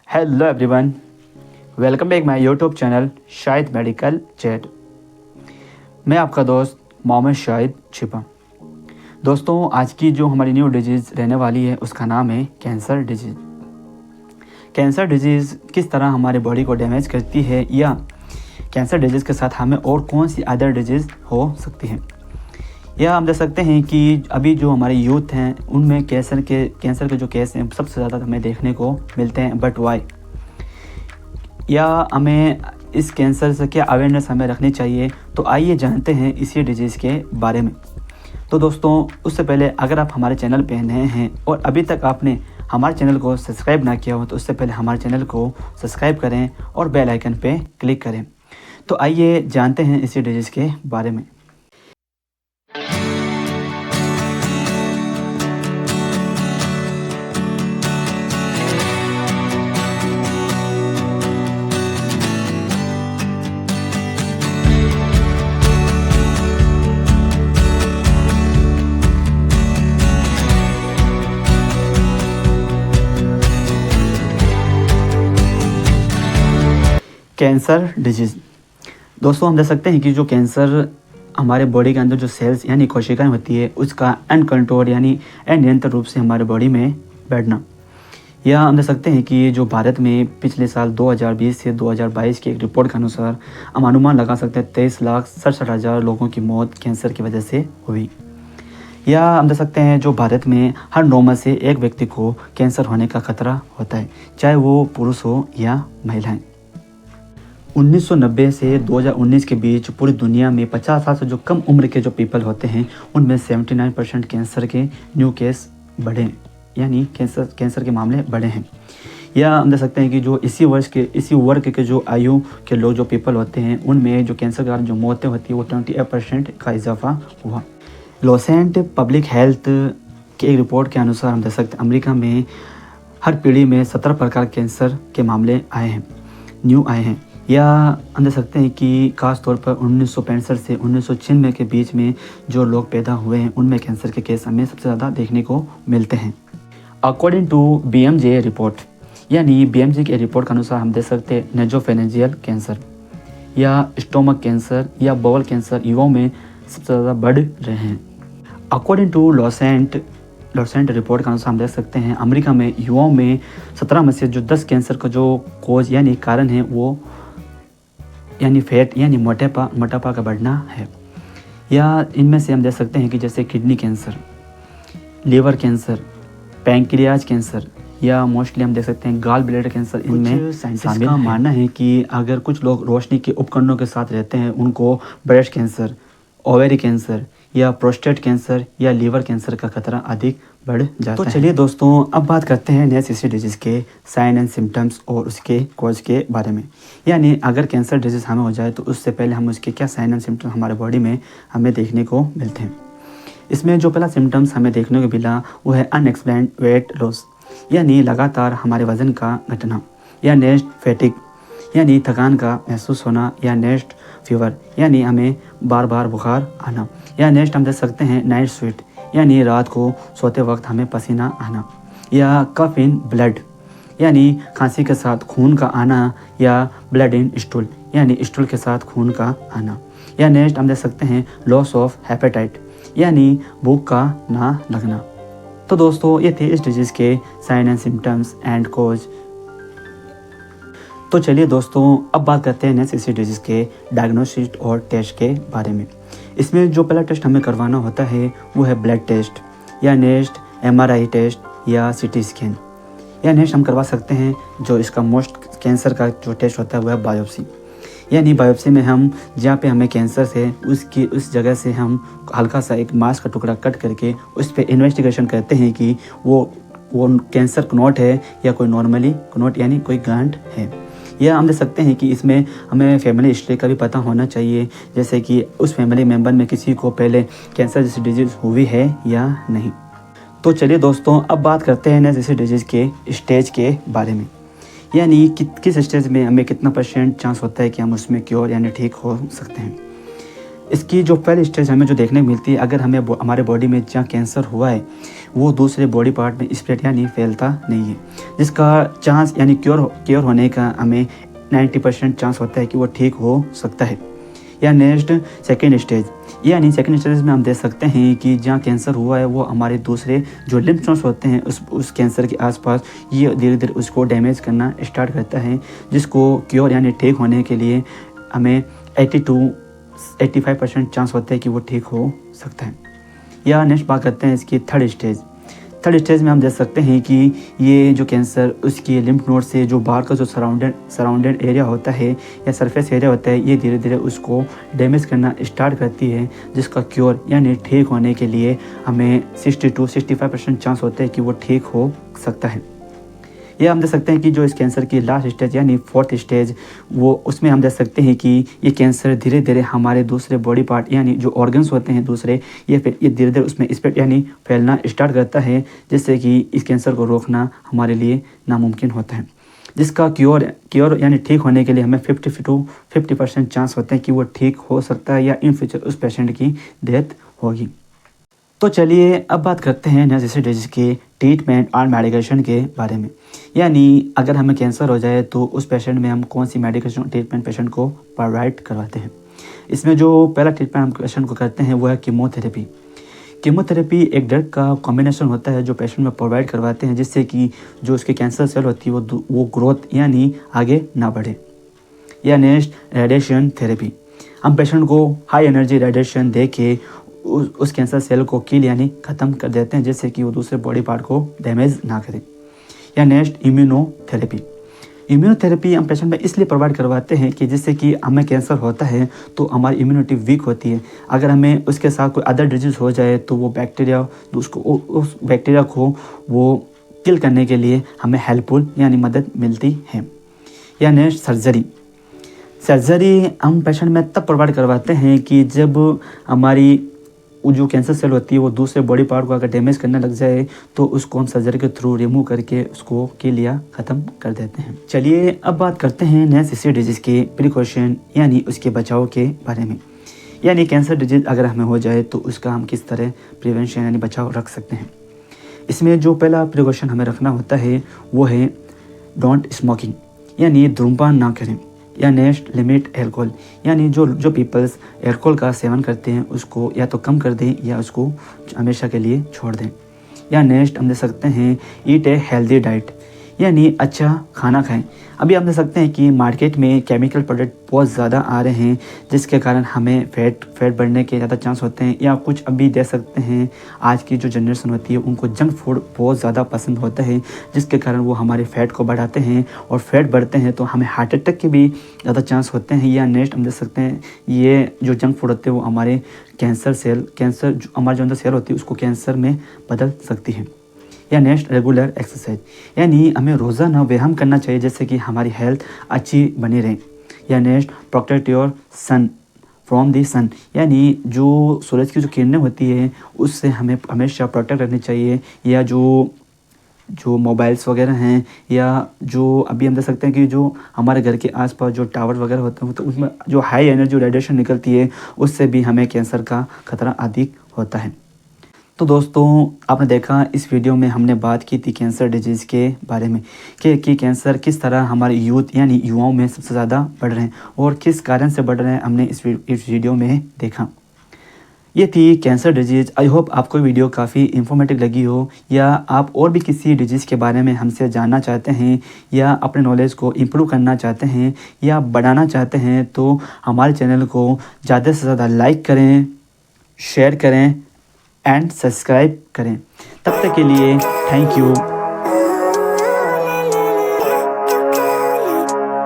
Hello everyone, welcome back my YouTube channel Shahid medical chat. मैं आपका दोस्त मोहम्मद शाहिद छिपा। दोस्तों, आज की जो हमारी न्यू डिजीज़ रहने वाली है उसका नाम है कैंसर डिजीज़। कैंसर डिजीज़ किस तरह हमारे बॉडी को डैमेज करती है या कैंसर डिजीज़ के साथ हमें और कौन सी अदर डिजीज़ हो सकती है, या हम देख सकते हैं कि अभी जो हमारे यूथ हैं उनमें कैंसर के जो केस हैं सबसे ज़्यादा हमें देखने को मिलते हैं। बट वाई, या हमें इस कैंसर से क्या अवेयरनेस हमें रखनी चाहिए, तो आइए जानते हैं इसी डिजीज़ के बारे में। तो दोस्तों, उससे पहले अगर आप हमारे चैनल पे नए हैं और अभी तक आपने हमारे चैनल को सब्सक्राइब ना किया हो तो उससे पहले हमारे चैनल को सब्सक्राइब करें और बेल आइकन पे क्लिक करें। तो आइए जानते हैं इसी डिजीज़ के बारे में। Cancer disease. दोस्तों, हम देख सकते हैं कि जो कैंसर हमारे बॉडी के अंदर जो सेल्स यानी कोशिकाएं होती है उसका अनकंट्रोल यानी अनियंत्रित रूप से हमारे बॉडी में बैठना, या हम देख सकते हैं कि जो भारत में पिछले साल 2020 से 2022 की एक रिपोर्ट के अनुसार हम अनुमान लगा सकते हैं 23,67,000 लोगों की मौत कैंसर की वजह से हुई। या हम देख सकते हैं जो भारत में हर 9 में से एक व्यक्ति को कैंसर होने का खतरा होता है, चाहे वो पुरुष हो या महिलाएं। 1990 से 2019 के बीच पूरी दुनिया में 50 साल से जो कम उम्र के जो पीपल होते हैं उनमें 79% कैंसर के न्यू केस बढ़े, यानी कैंसर के मामले बढ़े हैं। या हम देख सकते हैं कि जो इसी वर्ग के जो आयु के लोग जो पीपल होते हैं उनमें जो कैंसर के कारण जो मौतें होती है वो 28% का इजाफा हुआ। लॉसेंट पब्लिक हेल्थ की एक रिपोर्ट के अनुसार हम देख सकते हैं अमेरिका में हर पीढ़ी में 17 प्रकार कैंसर के मामले आए हैं। या हम देख सकते हैं कि खास तौर पर 1965 से 1996 के बीच में जो लोग पैदा हुए हैं उनमें कैंसर के केस हमें सबसे ज़्यादा देखने को मिलते हैं। अकॉर्डिंग टू BMJ रिपोर्ट, यानी BMJ के रिपोर्ट के अनुसार हम देख सकते हैं नेजोफेरेंजियल कैंसर या स्टोमक कैंसर या बवल कैंसर युवाओं में सबसे ज़्यादा बढ़ रहे हैं। अकॉर्डिंग टू लॉसेंट रिपोर्ट के अनुसार हम देख सकते हैं अमेरिका में युवाओं में 17 में से जो 10 कैंसर का जो कोज यानी कारण है वो यानी फैट यानी मोटापा का बढ़ना है। या इनमें से हम देख सकते हैं कि जैसे kidney cancer, liver cancer, pancreas cancer, या मोस्टली हम देख सकते हैं गाल ब्लैडर कैंसर इनमें शामिल का मानना है कि अगर कुछ लोग रोशनी के उपकरणों के साथ रहते हैं उनको ब्रेस्ट कैंसर, ओवेरी कैंसर या प्रोस्टेट कैंसर या लीवर कैंसर का खतरा अधिक बढ़ जाता है। तो चलिए दोस्तों, अब बात करते हैं नेक्स्ट डिजीज़ के साइन एंड सिम्टम्स और उसके कॉज के बारे में। यानी अगर कैंसर डिजीज़ हमें हो जाए तो उससे पहले हम उसके क्या साइन एंड सिम्टम्स हमारे बॉडी में हमें देखने को मिलते हैं। इसमें जो पहला सिम्टम्स हमें देखने को मिला वो है अनएक्सप्लेन्ड वेट लॉस, यानी लगातार हमारे वज़न का घटना, या नेक्स्ट फैटिक यानी थकान का महसूस होना, या नेक्स्ट फीवर यानी हमें बार बार बुखार आना, या नेक्स्ट हम देख सकते हैं नाइट स्वेट यानी रात को सोते वक्त हमें पसीना आना, या कफ इन ब्लड यानी खांसी के साथ खून का आना, या ब्लड इन स्टूल यानी स्टूल के साथ खून का आना, या नेक्स्ट हम देख सकते हैं लॉस ऑफ हेपेटाइट यानी भूख का ना लगना। तो दोस्तों, ये थे इस डिजीज़ के साइन एंड सिम्टम्स एंड कोज। तो चलिए दोस्तों, अब बात करते हैं नेक्स्ट इसी डिजीज़ के डायग्नोसिस और टेस्ट के बारे में। इसमें जो पहला टेस्ट हमें करवाना होता है वो है ब्लड टेस्ट, या नेक्स्ट MRI टेस्ट या CT स्कैन, या नेक्स्ट हम करवा सकते हैं जो इसका मोस्ट कैंसर का जो टेस्ट होता है वो है बायोप्सी। यानी बायोप्सी में हम जहाँ पे हमें कैंसर से उस जगह से हम हल्का सा एक मांस का टुकड़ा कट करके उस पर इन्वेस्टिगेशन करते हैं कि वो कैंसर क्नोट है या कोई नॉर्मली क्नोट यानी कोई गांठ है। या हम देख सकते हैं कि इसमें हमें फैमिली हिस्ट्री का भी पता होना चाहिए, जैसे कि उस फैमिली मेम्बर में किसी को पहले कैंसर जैसी डिजीज़ हुई है या नहीं। तो चलिए दोस्तों, अब बात करते हैं जैसे डिजीज़ के स्टेज के बारे में, यानी किस स्टेज में हमें कितना % चांस होता है कि हम उसमें क्योर यानी ठीक हो सकते हैं। इसकी जो पहली स्टेज हमें जो देखने को मिलती है, अगर हमें हमारे बॉडी में जहाँ कैंसर हुआ है वो दूसरे बॉडी पार्ट में स्प्रेड यानी फैलता नहीं है, जिसका चांस यानी क्योर होने का हमें 90% चांस होता है कि वो ठीक हो सकता है। या नेक्स्ट सेकेंड स्टेज, यानी सेकेंड स्टेज में हम देख सकते हैं कि जहाँ कैंसर हुआ है वो हमारे दूसरे जो लिम्फ नोड्स होते हैं उस कैंसर के आसपास, ये धीरे धीरे उसको डैमेज करना स्टार्ट करता है, जिसको क्योर यानी ठीक होने के लिए हमें 85% चांस होता है कि वो ठीक हो सकता है। या नेक्स्ट बात करते हैं इसकी थर्ड स्टेज में हम देख सकते हैं कि ये जो कैंसर उसकी लिम्फ नोड से जो बाहर का जो सराउंडेड एरिया होता है या सरफेस एरिया होता है, ये धीरे धीरे उसको डैमेज करना स्टार्ट करती है, जिसका क्योर यानी ठीक होने के लिए हमें 60-65% चांस होता है कि वो ठीक हो सकता है। ये हम देख सकते हैं कि जो इस कैंसर की लास्ट स्टेज यानी फोर्थ स्टेज, वो उसमें हम देख सकते हैं कि ये कैंसर धीरे धीरे हमारे दूसरे बॉडी पार्ट यानी जो ऑर्गन्स होते हैं दूसरे, ये धीरे धीरे उसमें स्प्रेड यानी फैलना स्टार्ट करता है, जिससे कि इस कैंसर को रोकना हमारे लिए नामुमकिन होता है, जिसका क्योर यानी ठीक होने के लिए हमें 50% चांस होते हैं कि वो ठीक हो सकता है या इन फ्यूचर उस पेशेंट की डेथ होगी। तो चलिए अब बात करते हैं नेक्स्ट डिजीज के ट्रीटमेंट और मेडिकेशन के बारे में। यानी अगर हमें कैंसर हो जाए तो उस पेशेंट में हम कौन सी मेडिकेशन ट्रीटमेंट पेशेंट को प्रोवाइड करवाते हैं। इसमें जो पहला ट्रीटमेंट हम पेशेंट को करते हैं वो है कीमोथेरेपी। कीमोथेरेपी एक ड्रग का कॉम्बिनेशन होता है जो पेशेंट में प्रोवाइड करवाते हैं, जिससे कि जो उसके कैंसर सेल होती है वो ग्रोथ यानी आगे ना बढ़े। या नेक्स्ट रेडिएशन थेरेपी, हम पेशेंट को हाई एनर्जी रेडिएशन दे के उस कैंसर सेल को किल यानी ख़त्म कर देते हैं, जिससे कि वो दूसरे बॉडी पार्ट को डैमेज ना करे। या नेक्स्ट इम्यूनोथेरेपी हम पेशेंट में इसलिए प्रोवाइड करवाते हैं कि जिससे कि हमें कैंसर होता है तो हमारी इम्यूनिटी वीक होती है, अगर हमें उसके साथ कोई अदर डिजीज़ हो जाए तो वो बैक्टीरिया उस बैक्टीरिया को वो किल करने के लिए हमें हेल्पफुल यानी मदद मिलती है। या नेक्स्ट सर्जरी हम पेशेंट में तब प्रोवाइड करवाते हैं कि जब हमारी जो कैंसर सेल होती है वो दूसरे बॉडी पार्ट को अगर डैमेज करने लग जाए तो उसको हम सर्जरी के थ्रू रिमूव करके उसको किल या ख़त्म कर देते हैं। चलिए अब बात करते हैं नेक्स्ट डिजीज़ के प्रिकॉशन यानी उसके बचाव के बारे में। यानी कैंसर डिजीज़ अगर हमें हो जाए तो उसका हम किस तरह प्रिवेंशन यानी बचाव रख सकते हैं। इसमें जो पहला प्रिकॉशन हमें रखना होता है वो है डोंट स्मोकिंग, यानी धूम्रपान ना करें। या नेक्स्ट लिमिट एल्कोहल, यानी जो पीपल्स एल्कोहल का सेवन करते हैं उसको या तो कम कर दें या उसको हमेशा के लिए छोड़ दें। या नेक्स्ट हम देख सकते हैं ईट ए हेल्दी डाइट, यानी अच्छा खाना खाएं। अभी हम देख सकते हैं कि मार्केट में केमिकल प्रोडक्ट बहुत ज़्यादा आ रहे हैं, जिसके कारण हमें फैट बढ़ने के ज़्यादा चांस होते हैं। या कुछ अभी देख सकते हैं आज की जो जनरेशन होती है उनको जंक फूड बहुत ज़्यादा पसंद होता है, जिसके कारण वो हमारे फैट को बढ़ाते हैं, और फैट बढ़ते हैं तो हमें हार्ट अटैक के भी ज़्यादा चांस होते हैं। या नेक्स्ट हम देख सकते हैं ये जो जंक फूड होते हैं वो हमारे कैंसर जो हमारे जो अंदर सेल होती है उसको कैंसर में बदल सकती है। या नेक्स्ट रेगुलर एक्सरसाइज, यानी हमें रोज़ाना व्यायाम करना चाहिए जिससे कि हमारी हेल्थ अच्छी बनी रहे। या next protect your sun from the sun, यानी जो सूरज की जो किरणें होती है उससे हमें हमेशा प्रोटेक्ट रखनी चाहिए। या जो मोबाइल्स वगैरह हैं या जो अभी हम देख सकते हैं कि जो हमारे घर के आसपास जो टावर वगैरह होते हैं तो उसमें जो हाई एनर्जी रेडिएशन निकलती है उससे भी हमें कैंसर का खतरा अधिक होता है। तो दोस्तों आपने देखा इस वीडियो में हमने बात की थी कैंसर डिजीज़ के बारे में कि कैंसर किस तरह हमारे यूथ यानी युवाओं में सबसे ज़्यादा बढ़ रहे हैं और किस कारण से बढ़ रहे हैं, हमने इस वीडियो में देखा। ये थी कैंसर डिजीज़। आई होप आपको वीडियो काफ़ी इन्फॉर्मेटिव लगी हो, या आप और भी किसी डिजीज़ के बारे में हमसे जानना चाहते हैं या अपने नॉलेज को इम्प्रूव करना चाहते हैं या बढ़ाना चाहते हैं तो हमारे चैनल को ज़्यादा से ज़्यादा लाइक करें, शेयर करें एंड सब्सक्राइब करें। तब तक के लिए थैंक यू।